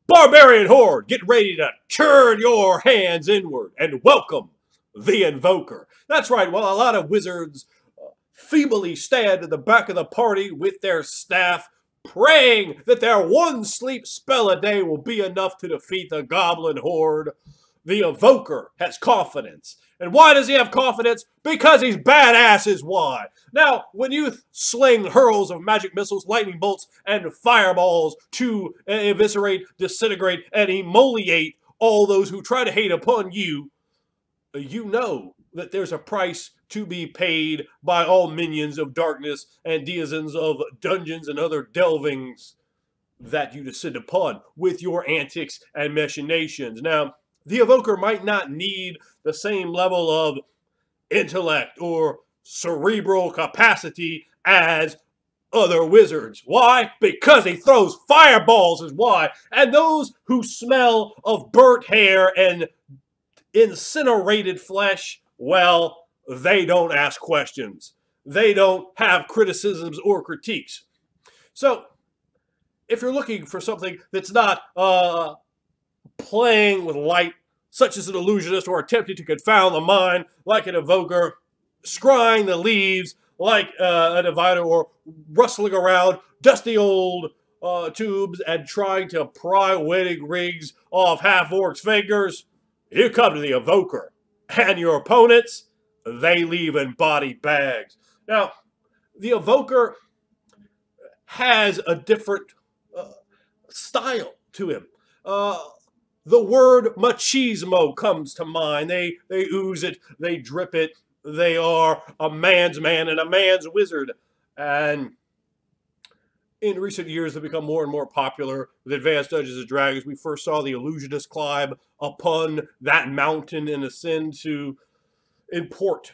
Barbarian Horde, get ready to turn your hands inward and welcome the Invoker. That's right, while a lot of wizards feebly stand at the back of the party with their staff, praying that their one sleep spell a day will be enough to defeat the Goblin Horde, the Evoker has confidence. And why does he have confidence? Because he's badass is why. Now, when you sling hurls of magic missiles, lightning bolts, and fireballs to eviscerate, disintegrate, and emoliate all those who try to hate upon you, you know that there's a price to be paid by all minions of darkness and denizens of dungeons and other delvings that you descend upon with your antics and machinations. Now, the Evoker might not need the same level of intellect or cerebral capacity as other wizards. Why? Because he throws fireballs is why. And those who smell of burnt hair and incinerated flesh, well, they don't ask questions. They don't have criticisms or critiques. So, if you're looking for something that's not playing with light, such as an illusionist, or attempting to confound the mind like an evoker, scrying the leaves like a diviner, or rustling around dusty old tubes and trying to pry wedding rings off half-orcs' fingers, you come to the Evoker. And your opponents, they leave in body bags. Now, the Evoker has a different style to him. The word machismo comes to mind. They ooze it, they drip it. They are a man's man and a man's wizard. And in recent years, they've become more and more popular with advanced Dungeons and Dragons. We first saw the illusionist climb upon that mountain and ascend to import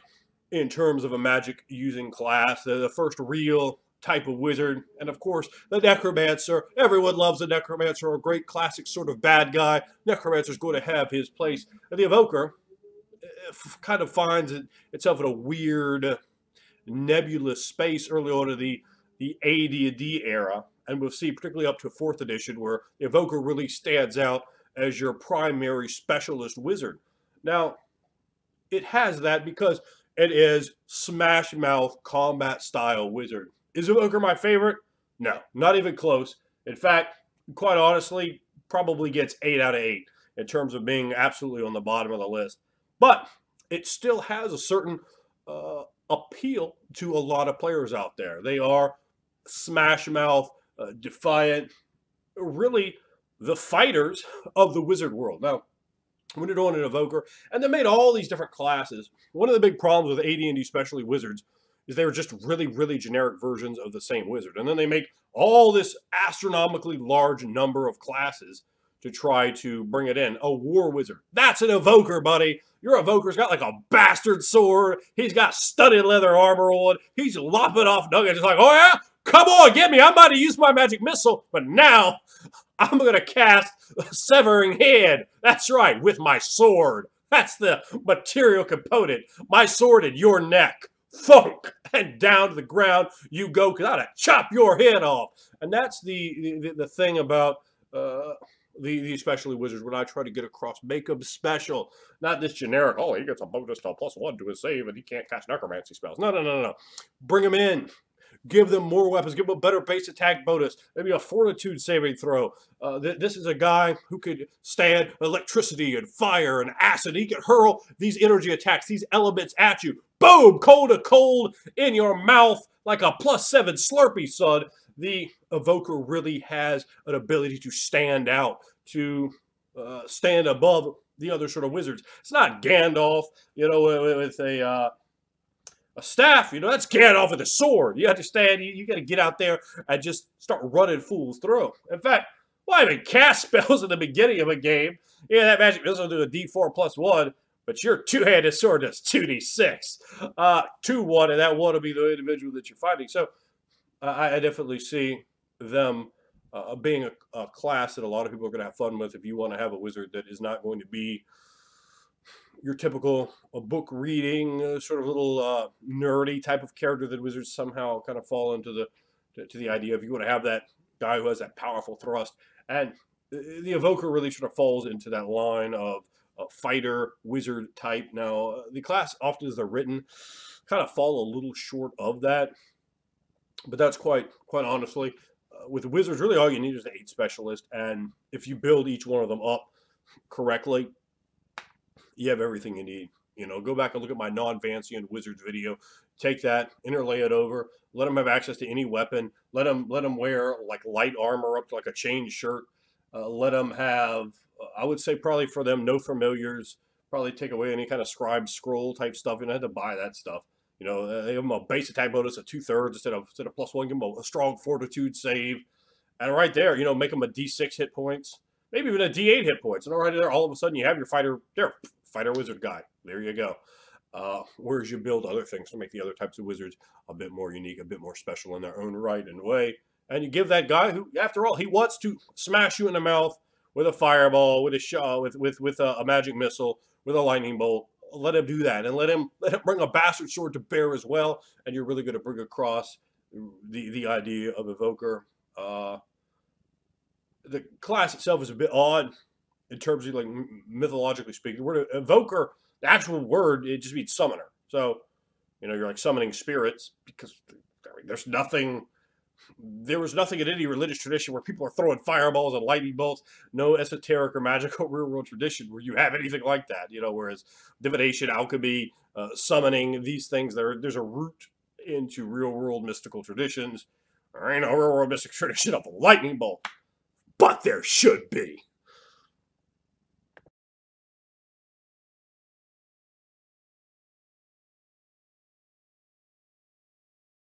in terms of a magic using class. They're the first real type of wizard. And of course, the necromancer. Everyone loves the necromancer, a great classic sort of bad guy. Necromancer's going to have his place. And the Evoker kind of finds itself in a weird, nebulous space early on in the AD&D era. And we'll see, particularly up to 4th edition, where the Evoker really stands out as your primary specialist wizard. Now, it has that because it is smash mouth combat style wizard. Is Evoker my favorite? No, not even close. In fact, quite honestly, probably gets 8 out of 8 in terms of being absolutely on the bottom of the list. But it still has a certain appeal to a lot of players out there. They are smash mouth, defiant, really the fighters of the wizard world. Now, when you're doing an Evoker, and they made all these different classes, one of the big problems with AD&D, especially wizards, is they were just really, really generic versions of the same wizard. And then they make all this astronomically large number of classes to try to bring it in. A war wizard. That's an Evoker, buddy. Your Evoker's got like a bastard sword. He's got studded leather armor on. He's lopping off nuggets. It's like, oh yeah? Come on, get me. I'm about to use my magic missile, but now I'm going to cast Severing Hand. That's right, with my sword. That's the material component. My sword in your neck. Funk! And down to the ground you go, because I'm going to chop your head off. And that's the thing about the especially wizards, when I try to get across, make them special. Not this generic, oh, he gets a bonus to a +1 to his save and he can't cast necromancy spells. No. Bring them in. Give them more weapons. Give them a better base attack bonus. Maybe a fortitude saving throw. This is a guy who could stand electricity and fire and acid. He could hurl these energy attacks, these elements at you. Boom! Cold to cold in your mouth like a +7 Slurpee, son. The Evoker really has an ability to stand out, to stand above the other sort of wizards. It's not Gandalf, with a staff, that's Gandalf with a sword. You understand? You got to get out there and just start running fools through. In fact, why even cast spells in the beginning of a game? Yeah, that magic missile will do a D4 +1, but your two-handed sword does 2D6. 2-1, and that 1 will be the individual that you're fighting. So I definitely see them being a class that a lot of people are going to have fun with if you want to have a wizard that is not going to be your typical book reading, sort of little nerdy type of character that wizards somehow kind of fall into the idea of. You want to have that guy who has that powerful thrust. And the Evoker really sort of falls into that line of fighter wizard type. Now, the class, often as they're written, kind of fall a little short of that, but that's quite honestly, with wizards, really all you need is the 8 specialist, and if you build each one of them up correctly, you have everything you need. You know, go back and look at my non-Vancian wizards video. Take that, interlay it over, let them have access to any weapon. Let them wear like light armor up to like a chain shirt. Let them have, I would say probably for them, no familiars. Probably take away any kind of scribe scroll type stuff. You don't have to buy that stuff. You know, they give them a base attack bonus of 2/3 instead of +1. Give them a strong fortitude save, and right there, you know, make them a D6 hit points, maybe even a D8 hit points, and right there, all of a sudden, you have your fighter wizard guy. There you go. Whereas you build other things to make the other types of wizards a bit more unique, a bit more special in their own right and way. And you give that guy who, after all, he wants to smash you in the mouth with a fireball, with a shot, with a magic missile, with a lightning bolt. Let him do that, and let him bring a bastard sword to bear as well. And you're really going to bring across the idea of Evoker. The class itself is a bit odd in terms of like mythologically speaking. The word Evoker, the actual word, it just means summoner. So, you know, you're like summoning spirits because there's nothing. There was nothing in any religious tradition where people are throwing fireballs and lightning bolts. No esoteric or magical real-world tradition where you have anything like that. You know, whereas divination, alchemy, summoning, these things, there's a root into real-world mystical traditions. There ain't a real-world mystic tradition of a lightning bolt, but there should be.